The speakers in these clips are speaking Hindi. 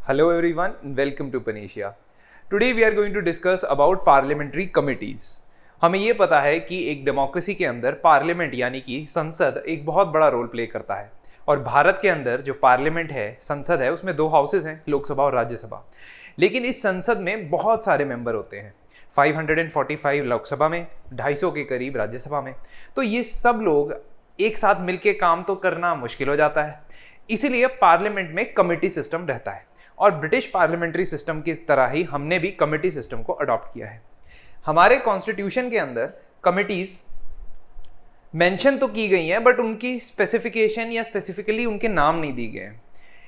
Hello everyone and welcome to Panesia. Today we are going to discuss about parliamentary committees. हमें ये पता है कि एक डेमोक्रेसी के अंदर पार्लियामेंट यानी कि संसद एक बहुत बड़ा रोल प्ले करता है और भारत के अंदर जो पार्लियामेंट है, संसद है, उसमें दो हाउसेज हैं, लोकसभा और राज्यसभा। लेकिन इस संसद में बहुत सारे मेंबर होते हैं, 545 लोकसभा में, 250 के करीब राज्यसभा में। तो ये सब लोग एक साथ मिलके काम तो करना मुश्किल हो जाता है, इसीलिए पार्लियामेंट में कमेटी सिस्टम रहता है और ब्रिटिश पार्लियामेंट्री सिस्टम की तरह ही हमने भी कमेटी सिस्टम को अडॉप्ट किया है। हमारे कॉन्स्टिट्यूशन के अंदर कमिटीज मेंशन तो की गई हैं बट उनकी स्पेसिफिकेशन या स्पेसिफिकली उनके नाम नहीं दिए गए हैं।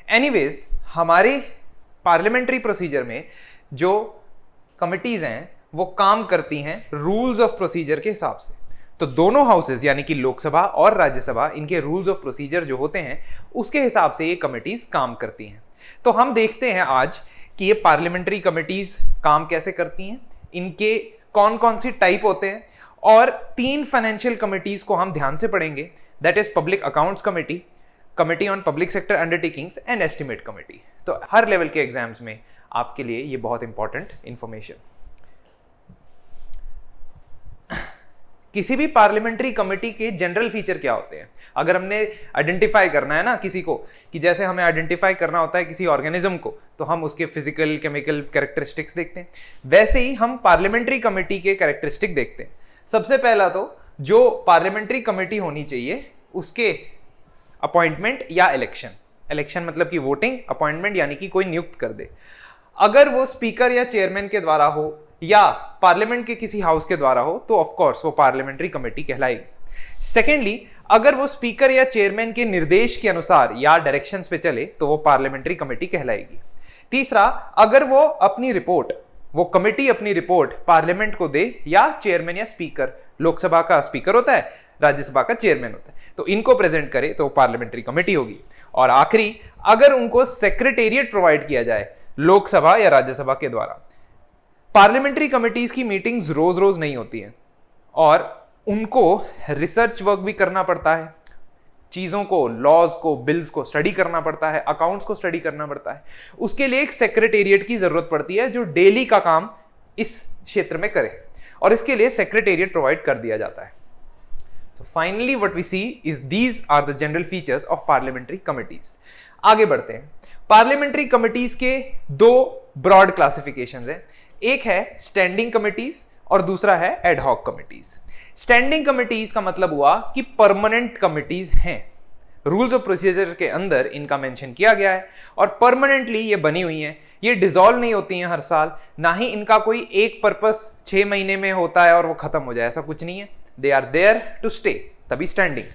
एनीवेज, हमारे पार्लियामेंट्री प्रोसीजर में जो कमिटीज हैं वो काम करती हैं रूल्स ऑफ प्रोसीजर के हिसाब से। तो दोनों हाउसेज यानी कि लोकसभा और राज्यसभा, इनके रूल्स ऑफ प्रोसीजर जो होते हैं उसके हिसाब से ये कमिटीज काम करती हैं। तो हम देखते हैं आज कि ये पार्लियामेंट्री कमिटीज काम कैसे करती हैं, इनके कौन कौन सी टाइप होते हैं, और 3 फाइनेंशियल कमिटीज को हम ध्यान से पढ़ेंगे। That is public accounts committee, committee on public sector undertakings and estimate committee. तो हर लेवल के एग्जाम्स में आपके लिए ये बहुत इंपॉर्टेंट इंफॉर्मेशन। किसी भी पार्लियामेंट्री कमेटी के जनरल फीचर क्या होते हैं, अगर हमने आइडेंटिफाई करना है ना किसी को, कि जैसे हमें आइडेंटिफाई करना होता है किसी ऑर्गेनिज्म को, तो हम उसके फिजिकल केमिकल कैरेक्टरिस्टिक्स देखते हैं, वैसे ही हम पार्लियामेंट्री कमेटी के कैरेक्टरिस्टिक देखते हैं। सबसे पहला तो जो पार्लियामेंट्री कमेटी होनी चाहिए उसके अपॉइंटमेंट या इलेक्शन मतलब कि वोटिंग, अपॉइंटमेंट यानी कि कोई नियुक्त कर दे। अगर वो स्पीकर या चेयरमैन के द्वारा हो या पार्लियामेंट के किसी हाउस के द्वारा हो तो ऑफ कोर्स वो पार्लियामेंट्री कमेटी कहलाएगी। सेकेंडली, अगर वो स्पीकर या चेयरमैन के निर्देश के अनुसार या डायरेक्शंस पे चले तो वो पार्लियामेंट्री कमेटी कहलाएगी। तीसरा, अगर वो अपनी रिपोर्ट, वो कमेटी अपनी रिपोर्ट पार्लियामेंट को दे या चेयरमैन या स्पीकर, लोकसभा का स्पीकर होता है, राज्यसभा का चेयरमैन होता है, तो इनको प्रेजेंट करे तो पार्लियामेंट्री कमेटी होगी। और आखिरी, अगर उनको सेक्रेटेरिएट प्रोवाइड किया जाए लोकसभा या राज्यसभा के द्वारा। पार्लियामेंट्री कमिटीज की मीटिंग्स रोज रोज नहीं होती हैं और उनको रिसर्च वर्क भी करना पड़ता है, चीजों को, लॉज को, बिल्स को स्टडी करना पड़ता है, अकाउंट्स को स्टडी करना पड़ता है। उसके लिए एक सेक्रेटेरिएट की जरूरत पड़ती है जो डेली का काम इस क्षेत्र में करे, और इसके लिए सेक्रेटेरिएट प्रोवाइड कर दिया जाता है। So finally what we see is these are the general features of parliamentary committees. आगे बढ़ते हैं। पार्लियामेंट्री कमिटीज के 2 ब्रॉड क्लासिफिकेशंस हैं, एक है स्टैंडिंग कमिटीज और दूसरा है ad hoc committees. Standing committees का मतलब हुआ कि परमानेंट कमिटीज हैं, रूल्स ऑफ प्रोसीजर के अंदर इनका मेंशन किया गया है और परमानेंटली ये बनी हुई हैं। ये डिसॉल्व नहीं होती हैं हर साल, ना ही इनका कोई एक पर्पस 6 महीने में होता है और वो खत्म हो जाए, ऐसा कुछ नहीं है। They are there to stay, तभी स्टैंडिंग।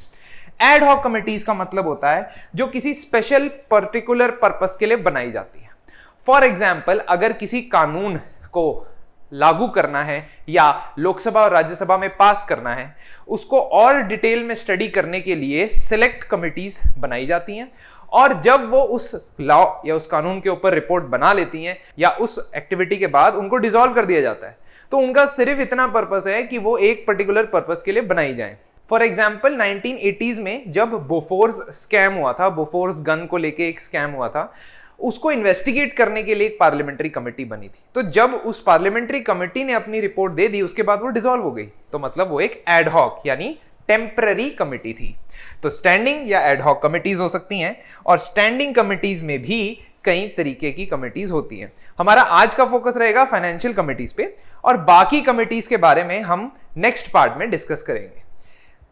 एड हॉक कमिटीज का मतलब होता है जो किसी स्पेशल पर्टिकुलर पर्पस के लिए बनाई जाती है। फॉर एग्जाम्पल, अगर किसी कानून को लागू करना है या लोकसभा और राज्यसभा में पास करना है, उसको और डिटेल में स्टडी करने के लिए सिलेक्ट कमिटीज बनाई जाती हैं, और जब वो उस लॉ या उस कानून के ऊपर रिपोर्ट बना लेती हैं या उस एक्टिविटी के बाद उनको डिसॉल्व कर दिया जाता है। तो उनका सिर्फ इतना पर्पस है कि वो एक पर्टिकुलर पर्पस के लिए बनाई जाए। फॉर एग्जाम्पल, 1980s में जब बोफोर्स स्कैम हुआ था, बोफोर्स गन को लेके एक स्कैम हुआ था, उसको इन्वेस्टिगेट करने के लिए एक पार्लियामेंट्री कमेटी बनी थी। तो जब उस पार्लियामेंट्री कमेटी ने अपनी रिपोर्ट दे दी, उसके बाद वो डिसॉल्व हो गई, तो मतलब वो एक एड हॉक यानी टेम्पररी कमेटी थी। तो स्टैंडिंग या एड हॉक कमिटीज हो सकती हैं, और स्टैंडिंग कमिटीज में भी कई तरीके की कमिटीज होती हैं। हमारा आज का फोकस रहेगा फाइनेंशियल कमिटीज पे, और बाकी कमिटीज के बारे में हम नेक्स्ट पार्ट में डिस्कस करेंगे।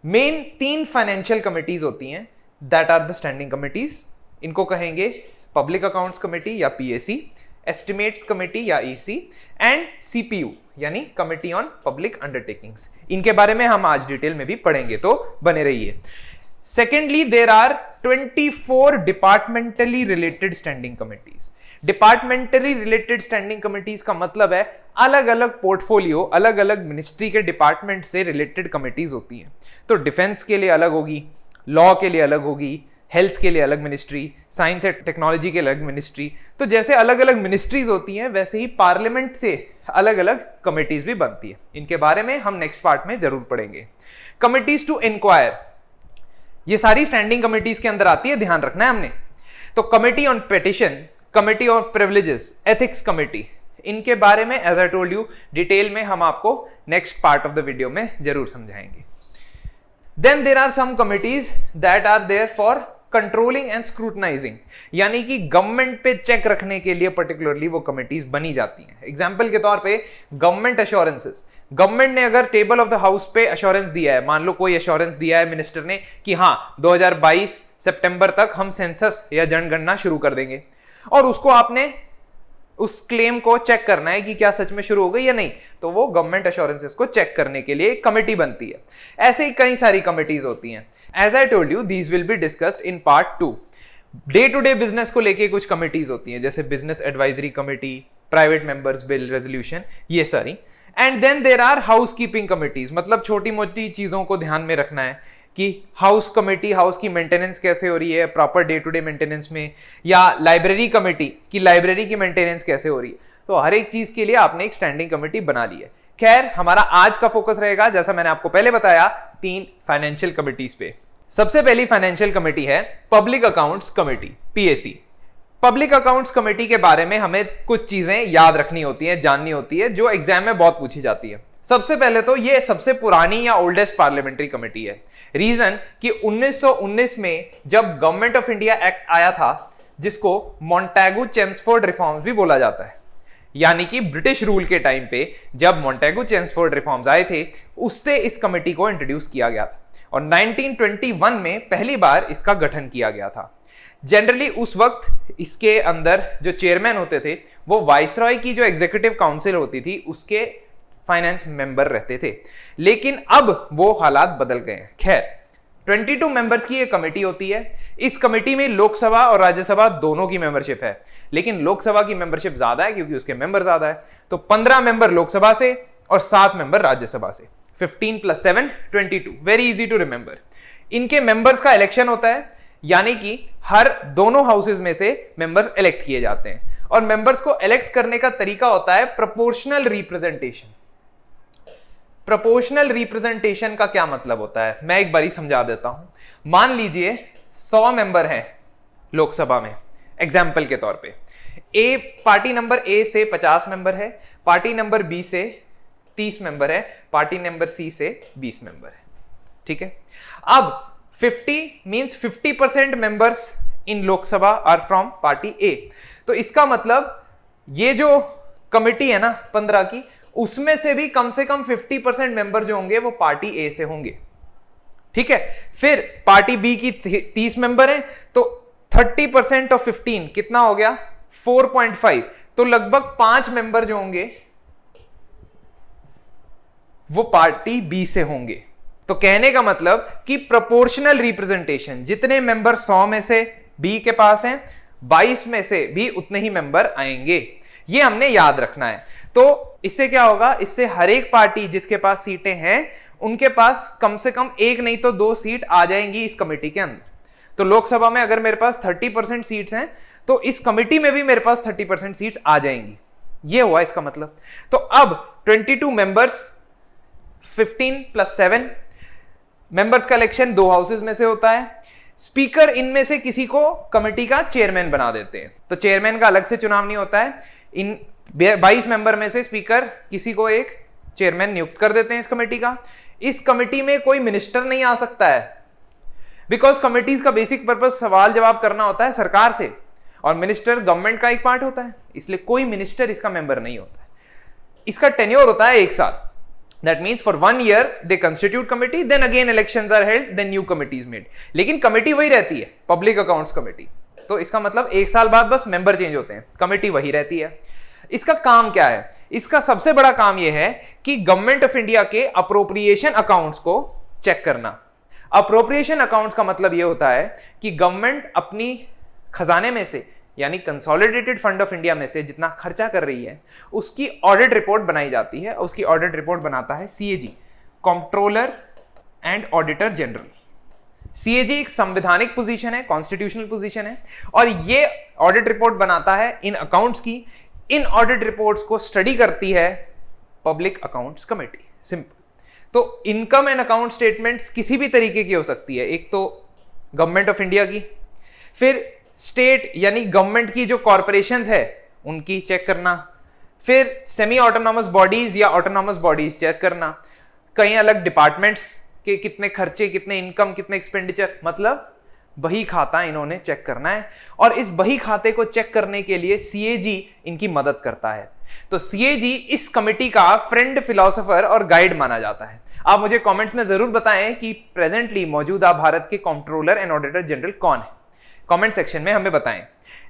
मेन 3 फाइनेंशियल कमिटीज होती हैं, that are the standing committees. इनको कहेंगे पब्लिक अकाउंट्स कमेटी या पीएसी, एस्टिमेट्स कमेटी या ईसी, एंड सीपीयू यानी कमेटी ऑन पब्लिक अंडरटेकिंग्स। इनके बारे में हम आज डिटेल में भी पढ़ेंगे, तो बने रहिए। Secondly, there are 24 departmentally related standing committees. Departmentally related standing committees का मतलब है अलग अलग पोर्टफोलियो, अलग अलग मिनिस्ट्री के डिपार्टमेंट से रिलेटेड कमिटीज होती हैं। तो डिफेंस के लिए अलग होगी, लॉ के लिए अलग होगी, हेल्थ के लिए अलग मिनिस्ट्री, साइंस एंड टेक्नोलॉजी के अलग मिनिस्ट्री। तो जैसे अलग अलग मिनिस्ट्रीज होती हैं, वैसे ही पार्लियामेंट से अलग अलग कमिटीज भी बनती है। इनके बारे में हम नेक्स्ट पार्ट में जरूर पढ़ेंगे। कमिटीज टू इंक्वायर, ये सारी स्टैंडिंग कमिटीज के अंदर आती है, ध्यान रखना है हमने। तो committee on petition, committee of privileges, ethics committee, इनके बारे में as I told you detail में हम आपको next part of the video में जरूर समझाएंगे. Then there are some committees that are there for controlling and scrutinising, यानी कि गवर्नमेंट पे चेक रखने के लिए पर्टिकुलरली वो कमिटीज बनी जाती हैं. एग्जाम्पल के तौर पे गवर्नमेंट अश्योरेंसेस, गवर्नमेंट ने अगर टेबल ऑफ द हाउस पे अश्योरेंस दिया है, मान लो कोई अश्योरेंस दिया है मिनिस्टर ने कि हाँ 2022 सितंबर तक हम सेंसस या जनगणना शुरू कर देंगे, और उसको आपने उस क्लेम को चेक करना है कि क्या सच में शुरू हो गई या नहीं, तो वो गवर्नमेंट अश्योरेंसेस को चेक करने के लिए एक कमेटी बनती है. ऐसे ही कई सारी कमिटीज होती हैं. As I told you these will be discussed in part 2. Day to day business को लेके कुछ कमिटीज होती हैं, जैसे business advisory committee, private members bill resolution, ये सारी. And then there are housekeeping committees, मतलब छोटी मोटी चीजों को ध्यान में रखना है कि हाउस कमेटी, हाउस की मेंटेनेंस कैसे हो रही है proper day to day maintenance में, या लाइब्रेरी कमेटी की लाइब्रेरी की मेंटेनेंस कैसे हो रही है. तो हर एक चीज के लिए आपने एक स्टैंडिंग कमेटी बना ली है. खैर, हमारा आज का फोकस रहेगा, जैसा मैंने आपको पहले बताया, 3 फाइनेंशियल कमिटीज पे. सबसे पहली फाइनेंशियल कमेटी है public accounts committee, PAC. Public accounts committee के बारे में हमें कुछ चीजें याद रखनी होती हैं, जाननी होती है, जो एग्जाम में बहुत पूछी जाती है. सबसे पहले तो ये सबसे पुरानी या ओल्डेस्ट पार्लियामेंट्री कमेटी है. रीजन कि 1919 में जब गवर्नमेंट ऑफ इंडिया एक्ट आया था, जिसको मॉन्टेगू-चेम्सफोर्ड रिफॉर्म्स भी बोला जाता है, यानी कि ब्रिटिश रूल के टाइम पे जब मॉन्टेगू-चेम्सफोर्ड रिफॉर्म्स आए थे, उससे इस कमेटी को इंट्रोड्यूस किया गया था और 1921 में पहली बार इसका गठन किया गया था. जनरली उस वक्त इसके अंदर जो चेयरमैन होते थे वो वाइसरॉय की जो एग्जीक्यूटिव काउंसिल होती थी उसके फाइनेंस मेंबर रहते थे, लेकिन अब वो हालात बदल गए हैं. खैर, 22 मेंबर्स की एक कमेटी होती है. इस कमेटी में लोकसभा और राज्यसभा दोनों की मेंबरशिप है, लेकिन लोकसभा की मेंबरशिप ज्यादा है क्योंकि उसके मेंबर ज्यादा है. तो 15 मेंबर लोकसभा से और 7 मेंबर राज्यसभा से. 15 + 7 22, वेरी इजी टू रिमेंबर. इनके मेंबर्स का इलेक्शन होता है, यानी कि हर दोनों हाउसेज में से मेंबर्स इलेक्ट किए जाते हैं, और मेंबर्स को इलेक्ट करने का तरीका होता है प्रोपोर्शनल रिप्रेजेंटेशन. प्रोपोर्शनल रिप्रेजेंटेशन का क्या मतलब होता है, मैं एक बारी समझा देता हूं. मान लीजिए 100 मेंबर हैं लोकसभा में, एग्जाम्पल के तौर पे. पार्टी नंबर ए से 50 मेंबर है, पार्टी नंबर बी से 30 मेंबर है, पार्टी नंबर सी से 20 मेंबर है. ठीक है. अब 50 means 50% members in Lok Sabha are from party A. तो इसका मतलब ये जो कमिटी है ना 15 की, उसमें से भी कम से कम 50% मेंबर जो होंगे वो पार्टी ए से होंगे. ठीक है. फिर पार्टी बी की 30 मेंबर हैं, तो 30% ऑफ 15 कितना हो गया 4.5. तो लगभग 5 मेंबर जो होंगे वो पार्टी बी से होंगे. तो कहने का मतलब कि प्रोपोर्शनल रिप्रेजेंटेशन, जितने मेंबर 100 में से बी के पास हैं, 22 में से भी उतने ही मेंबर आएंगे. ये हमने याद रखना है. तो इससे क्या होगा, इससे हर एक पार्टी जिसके पास सीटें हैं उनके पास कम से कम एक नहीं तो 2 सीट आ जाएंगी इस कमेटी के अंदर. तो लोकसभा में अगर मेरे पास 30% सीट्स हैं तो इस कमेटी में भी मेरे पास 30% सीट्स आ जाएंगी. ये हुआ इसका मतलब. तो अब 22 मेंबर्स, 15 + 7 मेंबर्स का इलेक्शन 2 हाउसेज में से होता है. स्पीकर इनमें से किसी को कमेटी का चेयरमैन बना देते हैं. तो चेयरमैन का अलग से चुनाव नहीं होता है. इन 22 मेंबर में से स्पीकर किसी को एक चेयरमैन नियुक्त कर देते हैं इस कमेटी का. इस कमेटी में कोई मिनिस्टर नहीं आ सकता है, बिकॉज कमेटीज का बेसिक पर्पस सवाल जवाब करना होता है सरकार से, और मिनिस्टर गवर्नमेंट का एक पार्ट होता है, इसलिए कोई मिनिस्टर इसका मेंबर नहीं होता है. इसका टेन्योर होता है 1 साल. That means for 1 year they constitute committee, then again elections are held, then new committee is made. लेकिन कमेटी वही रहती है, पब्लिक अकाउंट्स कमेटी. तो इसका मतलब 1 साल बाद बस मेंबर चेंज होते हैं, कमेटी वही रहती है. इसका काम क्या है? इसका सबसे बड़ा काम यह है कि गवर्नमेंट ऑफ इंडिया के अप्रोप्रिएशन अकाउंट्स को चेक करना. अप्रोप्रिएशन अकाउंट्स का मतलब यह होता है कि गवर्नमेंट अपनी खजाने में से, यानी कंसोलिडेटेड फंड ऑफ इंडिया में से जितना खर्चा कर रही है उसकी ऑडिट रिपोर्ट बनाई जाती है. उसकी ऑडिट रिपोर्ट बनाता है CAG, controller and auditor general. CAG एक संवैधानिक पोजीशन है, कॉन्स्टिट्यूशनल पोजीशन है, और ये ऑडिट रिपोर्ट बनाता है इन अकाउंट्स की. इन ऑडिट रिपोर्ट्स को स्टडी करती है पब्लिक अकाउंट्स कमेटी. सिंपल. तो इनकम एंड अकाउंट स्टेटमेंट्स किसी भी तरीके की हो सकती है. एक तो गवर्नमेंट ऑफ इंडिया की, फिर स्टेट यानी गवर्नमेंट की जो कॉर्पोरेशंस है उनकी चेक करना, फिर सेमी ऑटोनॉमस बॉडीज या ऑटोनॉमस बॉडीज चेक करना, कई अलग डिपार्टमेंट्स के कितने खर्चे, कितने इनकम, कितने एक्सपेंडिचर, मतलब बही खाता इन्होंने चेक करना है। और इस बही खाते को चेक करने के लिए सीएजी इनकी मदद करता है। तो सीएजी इस कमेटी का फ्रेंड, फिलोसोफर और गाइड माना जाता है। आप मुझे कमेंट्स में जरूर बताएं कि प्रेजेंटली मौजूदा भारत के कंट्रोलर एंड ऑडिटर जनरल कौन है, कमेंट सेक्शन में हमें बताएं।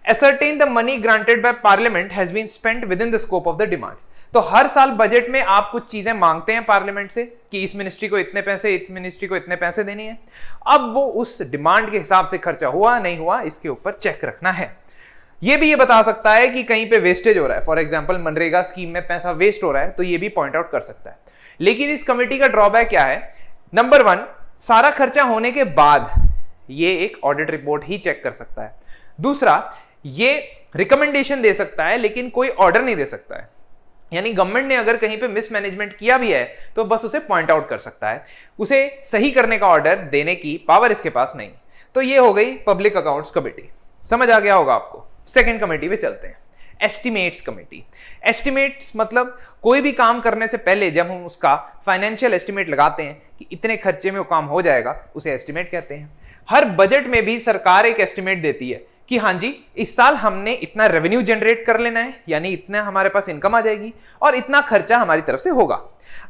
Ascertain the money granted by parliament has been spent within the scope of the demand। तो हर साल बजट में आप कुछ चीजें मांगते हैं पार्लियामेंट से कि इस मिनिस्ट्री को इतने पैसे, इस मिनिस्ट्री को इतने पैसे देने हैं। अब वो उस डिमांड के हिसाब से खर्चा हुआ नहीं हुआ, इसके ऊपर चेक रखना है। ये भी ये बता सकता है कि कहीं पे वेस्टेज हो रहा है, फॉर एग्जांपल मनरेगा स्कीम में पैसा वेस्ट हो रहा है, तो ये भी पॉइंट आउट कर सकता है। लेकिन इस कमेटी का ड्रॉबैक क्या है? नंबर 1, सारा खर्चा होने के बाद ये एक ऑडिट रिपोर्ट ही चेक कर सकता है। दूसरा, ये रिकमेंडेशन दे सकता है लेकिन कोई ऑर्डर नहीं दे सकता है। यानी गवर्नमेंट ने अगर कहीं पे मिसमैनेजमेंट किया भी है तो बस उसे पॉइंट आउट कर सकता है, उसे सही करने का ऑर्डर देने की पावर इसके पास नहीं। तो ये हो गई पब्लिक अकाउंट्स कमेटी, समझ आ गया होगा आपको। सेकंड कमेटी पे चलते हैं, एस्टिमेट्स कमेटी। एस्टिमेट्स मतलब कोई भी काम करने से पहले जब हम उसका फाइनेंशियल एस्टिमेट लगाते हैं कि इतने खर्चे में वो काम हो जाएगा, उसे एस्टिमेट कहते हैं। हर बजट में भी सरकार एक एस्टिमेट देती है कि हाँ जी, इस साल हमने इतना रेवेन्यू जनरेट कर लेना है, यानी इतना हमारे पास इनकम आ जाएगी और इतना खर्चा हमारी तरफ से होगा।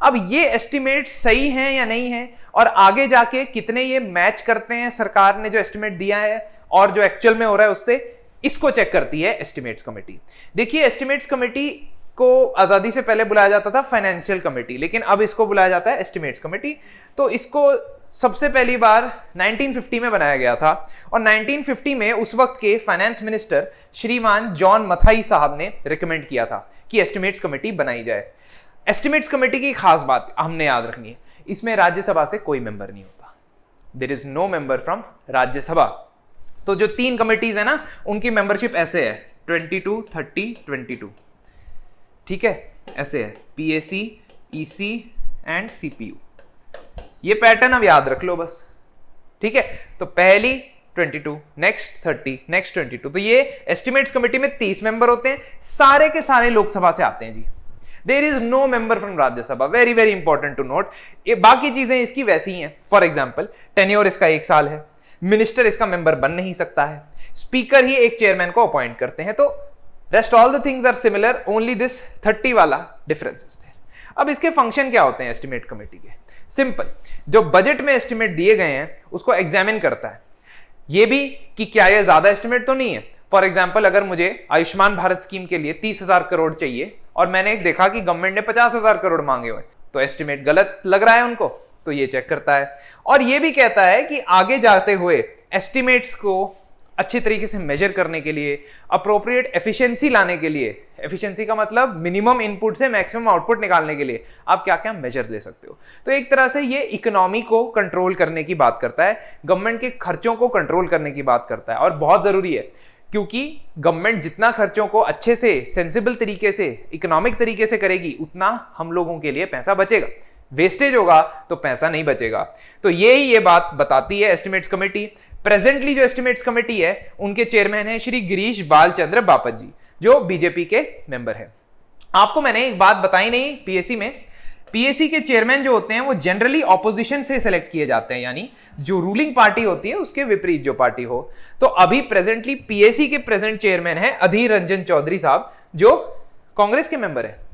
अब ये एस्टिमेट सही है या नहीं है और आगे जाके कितने ये मैच करते हैं सरकार ने जो एस्टिमेट दिया है और जो एक्चुअल में हो रहा है उससे, इसको चेक करती है एस्टिमेट्स कमेटी। देखिए, एस्टिमेट्स कमेटी को आजादी से पहले बुलाया जाता था फाइनेंशियल कमेटी, लेकिन अब इसको बुलाया जाता है एस्टिमेट्स कमेटी। तो इसको सबसे पहली बार 1950 में बनाया गया था और 1950 में उस वक्त के फाइनेंस मिनिस्टर श्रीमान जॉन मथाई साहब ने रिकमेंड किया था कि एस्टिमेट्स कमेटी बनाई जाए। एस्टिमेट्स कमेटी की खास बात हमने याद रखनी है, इसमें राज्यसभा से कोई मेंबर नहीं होता। There is no member from Rajya Sabha. तो जो 3 कमिटीज है ना, उनकी मेंबरशिप ऐसे है 22, 30, 22, ठीक है, ऐसे है पीएसी, ईसी एंड सीपीयू। ये पैटर्न अब याद रख लो बस, ठीक है। तो पहली 22, नेक्स्ट 30, नेक्स्ट 22। तो ये एस्टिमेट्स कमेटी में 30 मेंबर होते हैं, सारे के सारे लोकसभा से आते हैं जी। There is no member from Rajya Sabha, very very important to note. ये बाकी चीजें इसकी वैसी ही हैं। फॉर एग्जाम्पल, टेन्योर इसका 1 साल है, मिनिस्टर इसका मेंबर बन नहीं सकता है, स्पीकर ही एक चेयरमैन को अपॉइंट करते हैं। तो rest all the things are similar, only this 30 वाला डिफरेंस इज देयर। अब इसके फंक्शन क्या होते हैं एस्टिमेट कमेटी के? सिंपल, जो बजट में एस्टिमेट दिए गए हैं उसको एग्जामिन करता है, ये भी कि क्या ये ज्यादा एस्टिमेट तो नहीं है। फॉर एग्जाम्पल, अगर मुझे आयुष्मान भारत स्कीम के लिए 30,000 करोड़ चाहिए और मैंने देखा कि गवर्नमेंट ने 50,000 करोड़ मांगे हुए, तो एस्टिमेट गलत लग रहा है उनको, तो ये चेक करता है। और ये भी कहता है कि आगे जाते हुए एस्टिमेट्स को अच्छी तरीके से मेजर करने के लिए, अप्रोप्रिएट एफिशिएंसी लाने के लिए, एफिशिएंसी का मतलब मिनिमम इनपुट से मैक्सिमम आउटपुट निकालने के लिए आप क्या क्या मेजर ले सकते हो। तो एक तरह से ये इकोनॉमी को कंट्रोल करने की बात करता है, गवर्नमेंट के खर्चों को कंट्रोल करने की बात करता है। और बहुत जरूरी है, क्योंकि गवर्नमेंट जितना खर्चों को अच्छे से, सेंसिबल तरीके से, इकोनॉमिक तरीके से करेगी, उतना हम लोगों के लिए पैसा बचेगा। वेस्टेज होगा तो पैसा नहीं बचेगा। तो ये बात बताती है एस्टिमेट्स कमेटी। प्रेजेंटली जो एस्टिमेट्स कमेटी है उनके चेयरमैन है श्री गिरीश बालचंद्र बापट जी, जो बीजेपी के मेंबर है। आपको मैंने एक बात बताई नहीं, पीएससी में, पीएससी के चेयरमैन जो होते हैं वो जनरली ऑपोजिशन से सेलेक्ट किए जाते हैं, यानी जो रूलिंग पार्टी होती है उसके विपरीत जो पार्टी हो। तो अभी प्रेजेंटली पीएससी के प्रेजेंट चेयरमैन है अधीर रंजन चौधरी साहब, जो कांग्रेस के मेंबर है।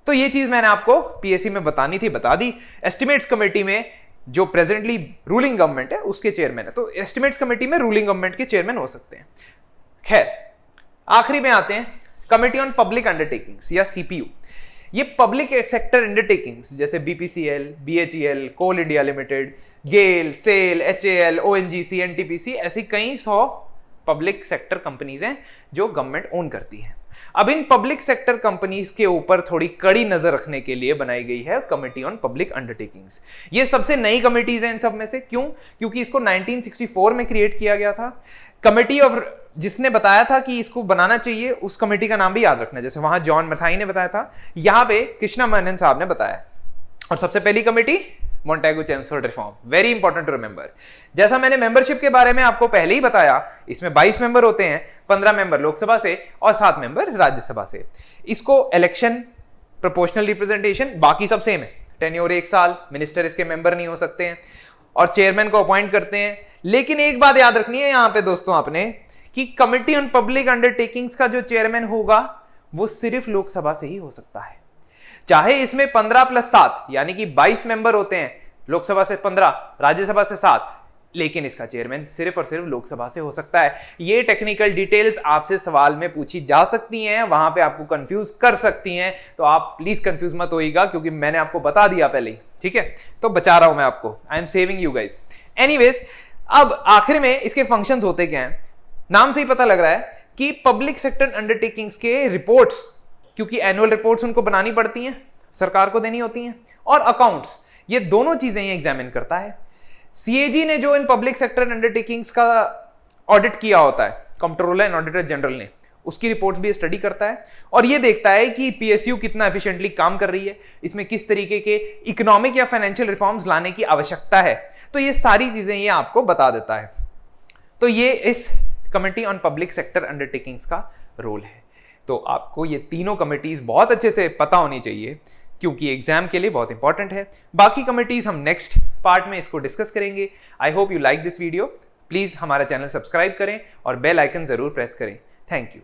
तो ये चीज मैंने आपको पीएससी में बतानी थी, बता दी। एस्टिमेट्स कमेटी में जो प्रेजेंटली रूलिंग गवर्नमेंट है उसके चेयरमैन है, तो एस्टिमेट्स कमेटी में रूलिंग गवर्नमेंट के चेयरमैन हो सकते हैं। खैर, आखिरी में आते हैं कमेटी ऑन पब्लिक अंडरटेकिंग्स या सीपीयू। ये पब्लिक सेक्टर अंडरटेकिंग्स जैसे बीपीसीएल, बीएचईएल, कोल इंडिया लिमिटेड, गेल, सेल, एचएएल, ओएनजीसी, एनटीपीसी, ऐसी कई 100 पब्लिक सेक्टर कंपनीज हैं जो गवर्नमेंट ओन करती है। अब इन पब्लिक सेक्टर कंपनीज के ऊपर थोड़ी कड़ी नजर रखने के लिए बनाई गई है कमेटी ऑन पब्लिक अंडरटेकिंग्स। ये सबसे नई कमिटीज हैं इन सब में से। क्यों? क्योंकि इसको 1964 में क्रिएट किया गया था। कमेटी ऑफ, जिसने बताया था कि इसको बनाना चाहिए, उस कमेटी का नाम भी याद रखना, जैसे वहां जॉन मथाई ने बताया था, यहां पे कृष्णा मेनन साहब ने बताया। और सबसे पहली committee Montagu Chelmsford reform, very important to remember. जैसा मैंने मेंबरशिप के बारे में आपको पहले ही बताया, इसमें 22 मेंबर होते हैं, 15 मेंबर लोकसभा से और 7 मेंबर राज्यसभा से। इसको इलेक्शन, प्रोपोर्शनल रिप्रेजेंटेशन, बाकी सब सेम है, टेन्योर 1 साल, मिनिस्टर इसके मेंबर नहीं हो सकते हैं और चेयरमैन को अपॉइंट करते हैं। लेकिन एक बात याद रखनी है यहां पे दोस्तों आपने, कि कमिटी ऑन पब्लिक अंडरटेकिंग्स का जो चेयरमैन होगा वो सिर्फ लोकसभा से ही हो सकता है। चाहे इसमें 15 + 7 यानी कि 22 मेंबर होते हैं, लोकसभा से 15, राज्यसभा से 7, लेकिन इसका चेयरमैन सिर्फ और सिर्फ लोकसभा से हो सकता है। ये टेक्निकल डिटेल्स आपसे सवाल में पूछी जा सकती हैं, वहां पे आपको कंफ्यूज कर सकती हैं, तो आप प्लीज कंफ्यूज मत होइएगा क्योंकि मैंने आपको बता दिया पहले ही, ठीक है? तो बचा रहा हूं मैं आपको, I am saving you guys. Anyways, अब आखिर में इसके फंक्शंस होते क्या हैं? नाम से ही पता लग रहा है कि पब्लिक सेक्टर अंडरटेकिंग्स के रिपोर्ट्स, क्योंकि एनुअल रिपोर्ट्स उनको बनानी पड़ती हैं, सरकार को देनी होती हैं, और अकाउंट्स, ये दोनों चीजें ये एग्जामिन करता है। सीएजी ने जो इन पब्लिक सेक्टर अंडरटेकिंग्स का ऑडिट किया होता है, कंट्रोलर एंड ऑडिटर जनरल ने, उसकी रिपोर्ट्स भी स्टडी करता है और ये देखता है कि पीएसयू कितना एफिशिएंटली काम कर रही है, इसमें किस तरीके के इकोनॉमिक या फाइनेंशियल रिफॉर्म्स लाने की आवश्यकता है, तो ये सारी चीजें ये आपको बता देता है। तो ये इस committee on public sector undertakings का रोल है। तो आपको ये तीनों कमिटीज बहुत अच्छे से पता होनी चाहिए क्योंकि एग्जाम के लिए बहुत इंपॉर्टेंट है। बाकी कमिटीज हम नेक्स्ट पार्ट में इसको डिस्कस करेंगे। I hope you like this video. Please हमारा चैनल सब्सक्राइब करें और बेल आइकन जरूर प्रेस करें। Thank you.